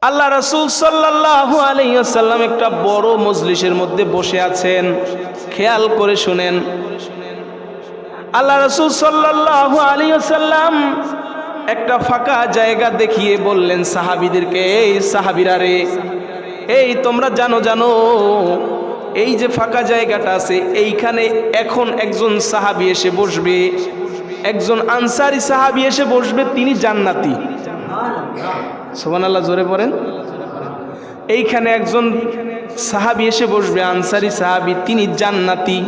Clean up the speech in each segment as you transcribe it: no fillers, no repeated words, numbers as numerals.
আল্লাহ রাসূল সাল্লাল্লাহু আলাইহি ওয়াসাল্লাম একটা বড় মজলিসের মধ্যে বসে আছেন। খেয়াল করে শুনেন, আল্লাহ রাসূল সাল্লাল্লাহু আলাইহি ওয়াসাল্লাম একটা ফাঁকা জায়গা দেখিয়ে বললেন সাহাবীদেরকে, এই সাহাবীরা রে, এই তোমরা জানো এই যে ফাঁকা জায়গাটা আছে এইখানে এখন একজন সাহাবী এসে বসবে, একজন আনসারী সাহাবী এসে বসবে, তিনি জান্নাতি। সুবহানাল্লাহ, জোরে পড়েন। এইখানে একজন সাহাবী এসে বসবে, আনসারী সাহাবী, তিনি জান্নাতি।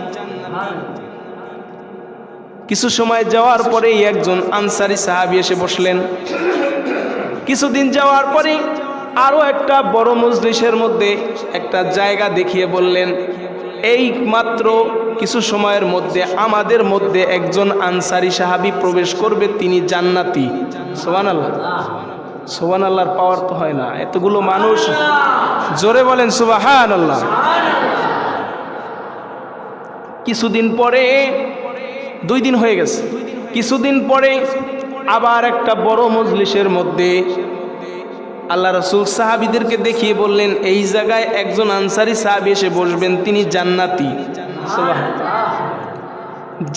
কিছু সময় যাওয়ার পরে একজন আনসারী সাহাবী এসে বসলেন। কিছুদিন যাওয়ার পরে আরো একটা বড় মজলিসের মধ্যে একটা জায়গা দেখিয়ে বললেন, এই মাত্র কিছু সময়ের মধ্যে আমাদের মধ্যে একজন আনসারী সাহাবী প্রবেশ করবে, তিনি জান্নাতি। সুবহানাল্লাহ, সুবহানাল্লাহর পাওয়ার তো হয় না, এতগুলো মানুষ, জোরে বলেন সুবহানাল্লাহ। কিছুদিন পরে, 2 দিন হয়ে গেছে, কিছুদিন পরে আবার একটা বড় মজলিসের মধ্যে আল্লাহ রাসূল সাহাবীদেরকে দেখিয়ে বললেন, এই জায়গায় একজন আনসারী সাহাবী এসে বসবেন, তিনি জান্নাতি। সুবহানাল্লাহ,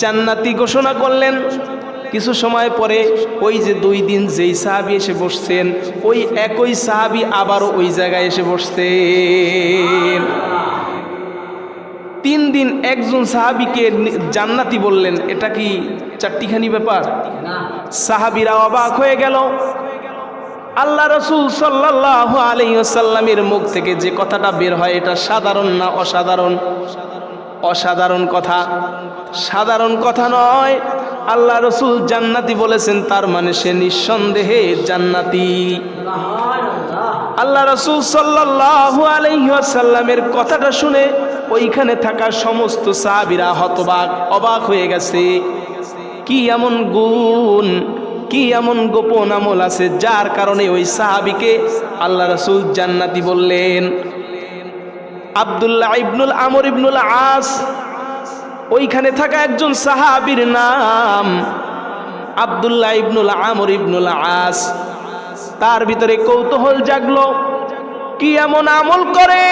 জান্নাতি ঘোষণা করলেন। কিছু সময় পরে ওই যে 2 দিন যেই সাহাবী এসে বসছেন, ওই একই সাহাবী আবারও ওই জায়গায় এসে বসছেন। 3 দিন একজন সাহাবীকে জান্নাতি বললেন, এটা কি চারটিখানি ব্যাপার? সাহাবীরা অবাক হয়ে গেল। আল্লাহ রাসূল সাল্লাল্লাহু আলাইহি ওয়াসাল্লামের মুখ থেকে যে কথাটা বের হয় এটা সাধারণ না অসাধারণ? অসাধারণ কথা, সাধারণ কথা নয়। আল্লাহ রাসূল জান্নাতি বলেছেন, তার মানে সে নিঃসন্দেহে জান্নাতি। আল্লাহ রাসূল সাল্লাল্লাহু আলাইহি ওয়াসাল্লামের কথাটা শুনে ওইখানে থাকা সমস্ত সাহাবীরা হতবাক, অবাক হয়ে গেছে। কি এমন গুণ, কি এমন গোপন আমল আছে যার কারণে ওই সাহাবীকে আল্লাহ রাসূল জান্নাতি বললেন? আব্দুল্লাহ ইবনুল আমর ইবনুল আস, ওইখানে থাকা একজন সাহাবীর নাম আব্দুল্লাহ ইবনুল আমর ইবনুল আস। তার ভিতরে কৌতূহল জাগলো, কি এমন আমল করে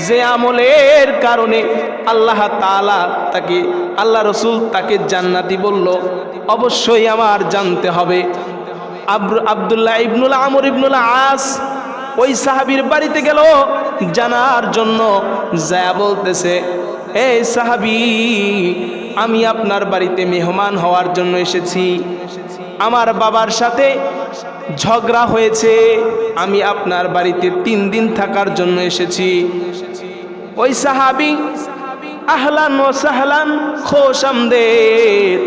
যে আমলের কারণে আল্লাহ তাআলা তাকে, আল্লাহ রাসূল তাকে জান্নাতি বলল? অবশ্যই আমার জানতে হবে। আব্দুল্লাহ ইবনুল আমর ইবনুল আস ওই সাহাবীর বাড়িতে গেল জানার জন্য। যা বলতেছে, এই সাহাবী, আমি আপনার বাড়িতে মেহমান হওয়ার জন্য এসেছি, আমার বাবার সাথে ঝগড়া হয়েছে, আমি আপনার বাড়িতে 3 দিন থাকার জন্য এসেছি। ওই সাহাবী, আহলান ওয়া সাহলান, খোশ আমদেদ,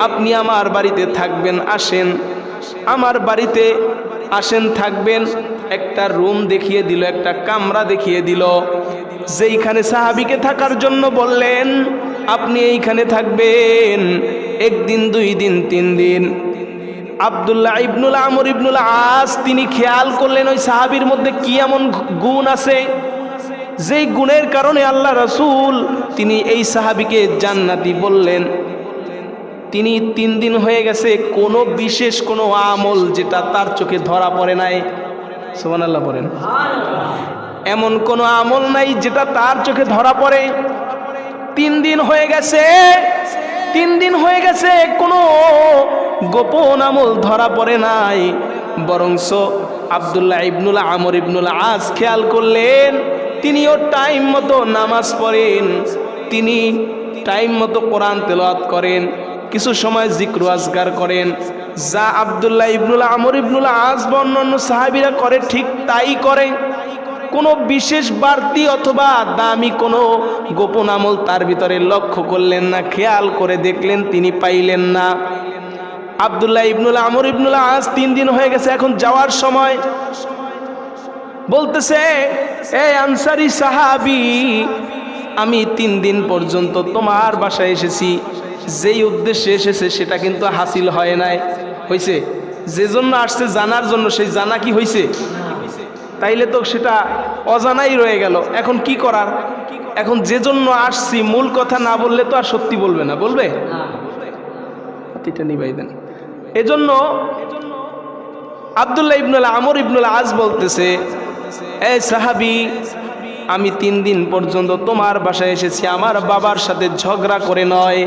আপনি আমার বাড়িতে থাকবেন, আসেন আমার বাড়িতে, আসেন থাকবেন। একটা রুম দেখিয়ে দিল, একটা কামরা দেখিয়ে দিল, যেইখানে সাহাবীকে থাকার জন্য বললেন আপনি এইখানে থাকবেন 1 দিন, 2 দিন, 3 দিন। আব্দুল্লাহ ইবনুল আমর ইবনুল আস তিনি খেয়াল করলেন ওই সাহাবীর মধ্যে কি এমন গুণ আছে যেই গুণের কারণে আল্লাহ রাসূল তিনি এই সাহাবীকে জান্নাতি বললেন। তিনি 3 দিন হয়ে গেছে, কোনো বিশেষ কোনো আমল যেটা তার চোখে ধরা পড়ে নাই। সুবহানাল্লাহ বলেন। এমন কোনো আমল নাই যেটা তার চোখে ধরা পড়ে। 3 দিন হয়ে গেছে, 3 দিন হয়ে গেছে, কোনো গোপন আমল ধরা পড়ে নাই। বরংস আব্দুল্লাহ ইবনুল আমর ইবনুল আস খেয়াল করলেন, তিনিও টাইম মতো নামাজ পড়েন, তিনি টাইম মতো কোরআন তেলাওয়াত করেন, কিছু সময় জিক্র আজকার করেন। যা আব্দুল্লাহ ইবনুল আমর ইবনুল আস বা অন্যান্য সাহাবীরা করে ঠিক তাই করে। কোনো বিশেষ বাড়তি অথবা দামি কোনো গোপন আমল তার ভিতরে লক্ষ্য করলেন না, খেয়াল করে দেখলেন, তিনি পাইলেন না। আব্দুল্লাহ ইবনুল আমর ইবনুল আস 3 দিন হয়ে গেছে, এখন যাওয়ার সময় বলতেছে, এই আনসারী সাহাবী, আমি 3 দিন পর্যন্ত তোমার বাসায় এসেছি, যেই উদ্দেশ্যে এসেছে সেটা কিন্তু হাসিল হয় নাই। হয়েছে যে জন্য আসছে, জানার জন্য, সেই জানা কি হয়েছে? তাইলে তো সেটা অজানাই রয়ে গেল। এখন কি করার? এখন যে জন্য আসছি মূল কথা না বললে তো আর সত্যি বলবে না, বলবে? এজন্য আব্দুল্লাহ ইবনুল আমর ইবনুল আস বলতেছে, এই সাহাবী, আমি 3 দিন পর্যন্ত তোমার বাসায় এসেছি আমার বাবার সাথে ঝগড়া করে নয়।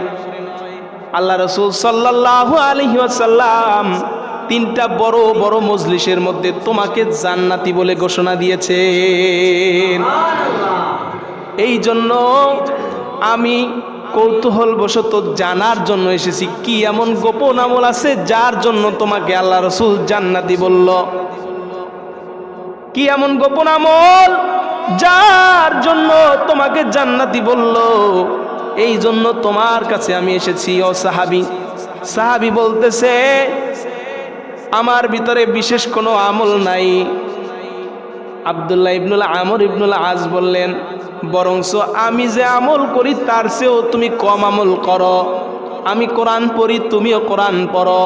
আল্লাহ রাসূল সাল্লাল্লাহু আলাইহি ওয়াসাল্লাম 3টা বড় বড় মজলিসের মধ্যে তোমাকে জান্নাতি বলে ঘোষণা দিয়েছেন। এই জন্য আমি কৌতূহলবশত জানার জন্য এসেছি, কি এমন গোপন আমল আছে যার জন্য তোমাকে আল্লাহ রাসূল জান্নাতি বলল? কি এমন গোপন আমল যার জন্য তোমাকে জান্নাতি বলল? এই জন্য তোমার কাছে আমি এসেছি ও সাহাবী। সাহাবী বলতেছে, আমার ভিতরে বিশেষ কোনো আমল নাই। আব্দুল্লাহ ইবনুল আমর ইবনুল আস বললেন, বরংস আমি যে আমল করি তার চেয়েও তুমি কম আমল করো। আমি কোরআন পড়ি, তুমিও কোরআন পড়ো।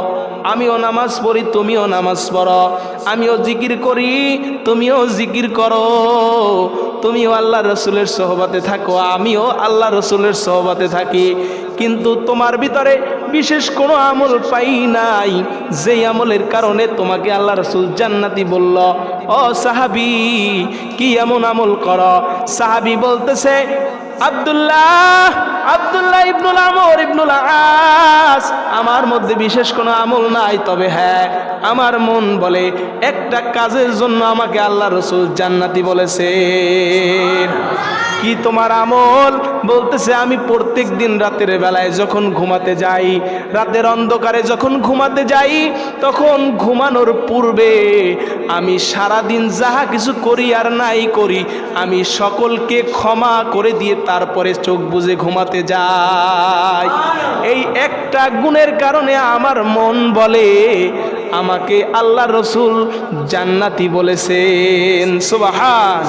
আমিও নামাজ পড়ি, তুমিও নামাজ পড়ো। আমিও জিকির করি, তুমিও জিকির করো। তুমিও আল্লাহ রসুলের সোহবতে থাকো, আমিও আল্লাহ রসুলের সোহবতে থাকি। কিন্তু তোমার ভিতরে বিশেষ কোনো আমল পাই নাই, যেই আমলের কারণে তোমাকে আল্লাহ রসুল জান্নাতি বলল। ও সাহাবী, কি এমন আমল করো? সাহাবী বলতেছে, আব্দুল্লাহ ইবনুল আমর ইবনুল আস, আমার মধ্যে বিশেষ কোনো আমল নাই, তবে হ্যাঁ, আমার মন বলে একটা কাজের জন্য আমাকে আল্লাহ রসুল জান্নাতি বলেছেন। কি তোমার আমল? বলতেছে, আমি প্রত্যেক দিন রাতের বেলায় যখন ঘুমাতে যাই, রাতের অন্ধকারে যখন ঘুমাতে যাই, তখন ঘুমানোর পূর্বে আমি সারাদিন যাহা কিছু করি আর নাই করি, আমি সকলকে ক্ষমা করে দিয়ে তারপরে চোখ বুজে ঘুমাতে যাই। এই একটা গুণের কারণে আমার মন বলে আমাকে আল্লাহ রসুল জান্নাতি বলেছেন। সুবহান।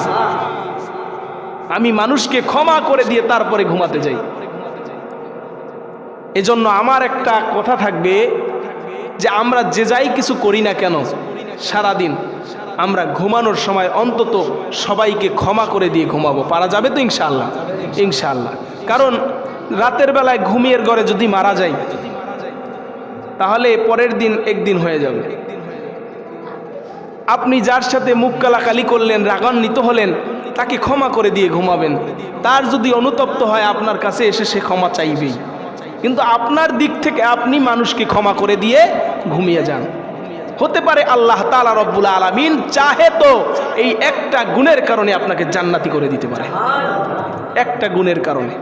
আমি মানুষকে ক্ষমা করে দিয়ে তারপরে ঘুমাতে যাই। এজন্য আমার একটা কথা থাকবে যে আমরা যে যাই কিছু করি না কেন, সারাদিন আমরা ঘুমানোর সময় অন্তত সবাইকে ক্ষমা করে দিয়ে ঘুমাবো। পারা যাবে তো? ইনশাআল্লাহ, ইনশাআল্লাহ। কারণ রাতের বেলায় ঘুমিয়ে ঘরে যদি মারা যায়, তাহলে পরের দিন একদিন হয়ে যাবে। আপনি যার সাথে মুখ কালাকালি করলেন, রাগান্বিত হলেন, তাকে ক্ষমা করে দিয়ে ঘুমাবেন। তার যদি অনুতপ্ত হয় আপনার কাছে এসে সে ক্ষমা চাইবেই, কিন্তু আপনার দিক থেকে আপনি মানুষকে ক্ষমা করে দিয়ে ঘুমিয়ে যান। হতে পারে আল্লাহ তাআলা রব্বুল আলামিন চাহে তো এই একটা গুণের কারণে আপনাকে জান্নাতি করে দিতে পারে, একটা গুণের কারণে।